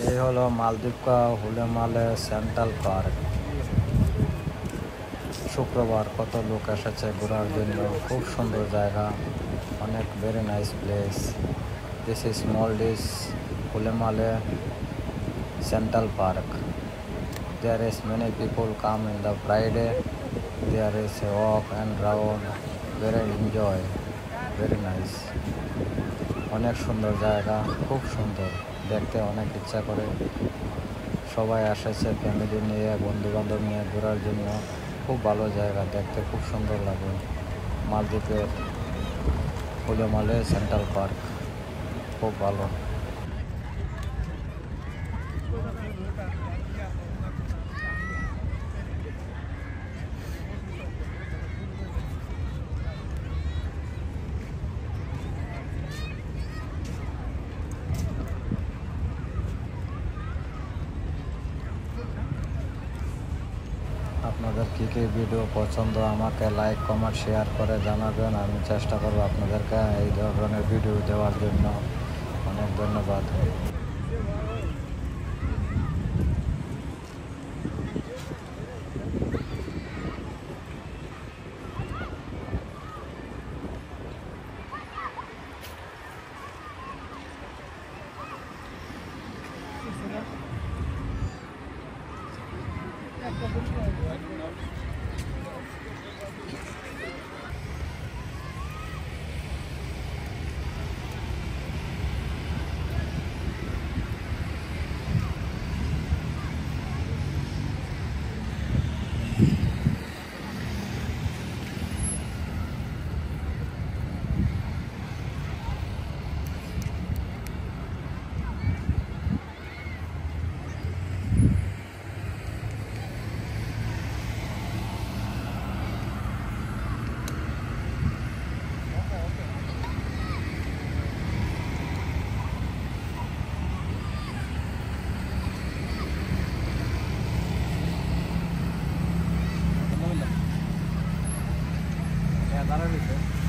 এই হলো মালদ্বীপকা হুলেমালে central park. শুক্রবার কত লোক এসেছে ঘোরার জন্য। খুব সুন্দর জায়গা, অনেক very nice place. This is Maldives Hulemale Central Park. There is many people come in the Friday. There is a walk and round, very enjoy, very nice. অনেক সুন্দর জায়গা, খুব সুন্দর, দেখতে অনেক ইচ্ছা করে। সবাই এসেছে ফ্যামিলি নিয়ে, বন্ধুবান্ধব নিয়ে ঘোরার জন্য। খুব ভালো জায়গা, দেখতে খুব সুন্দর লাগে। মালদ্বীপের হুলেমালে সেন্ট্রাল পার্ক খুব ভালো। আপনাদের কী কী ভিডিও পছন্দ আমাকে লাইক কমেন্ট শেয়ার করে জানাবেন। আমি চেষ্টা করব আপনাদেরকে এই ধরনের ভিডিও দেওয়ার জন্য। অনেক ধন্যবাদ। দাঁড়ান